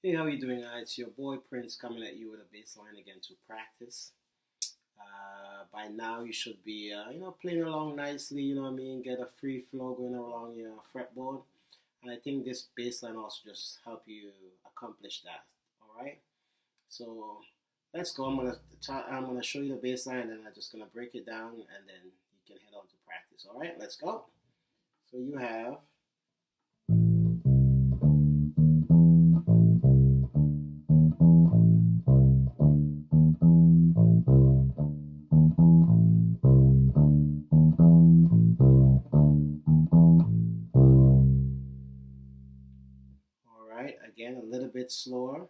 Hey, how you doing? It's your boy Prince coming at you with a bass line again to practice. By now you should be, playing along nicely. You know what I mean? Get a free flow going along your fretboard, and I think this bass line also just help you accomplish that. All right. So let's go. I'm gonna show you the bass line, and I'm just gonna break it down, and then you can head on to practice. All right. Let's go. So you have. All right. Again, a little bit slower.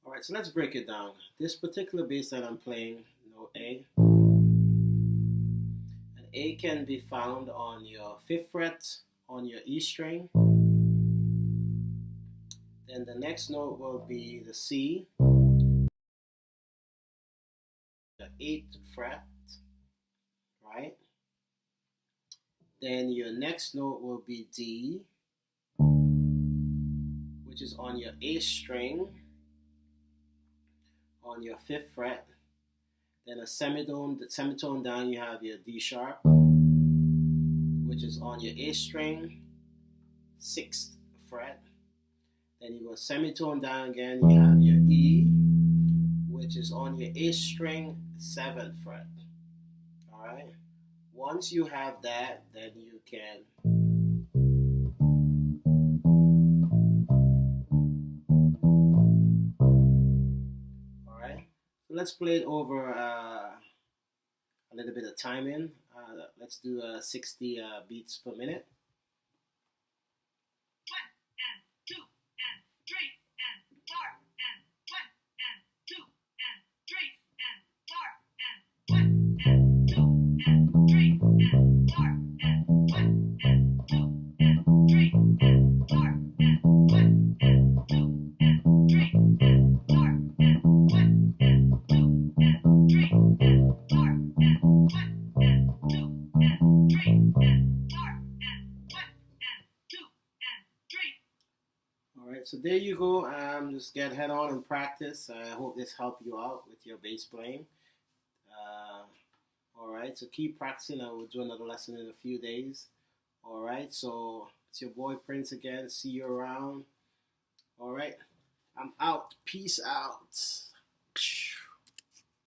All right, so let's break it down. This particular bass that I'm playing, A. An A can be found on your fifth fret on your E string. Then the next note will be the C, the eighth fret, right? Then your next note will be D, which is on your A string on your fifth fret. Then a semitone down, you have your D sharp, which is on your A string, sixth fret. Then you go semitone down again, you have your E, which is on your A string, seventh fret. All right. Once you have that, then you can all right. So let's play it over a little bit of timing. Let's do 60 beats per minute. So there you go. Just get head on and practice. I hope this helped you out with your bass playing. All right, so keep practicing. I will do another lesson in a few days. All right, so it's your boy Prince again. See you around. All right, I'm out. Peace out.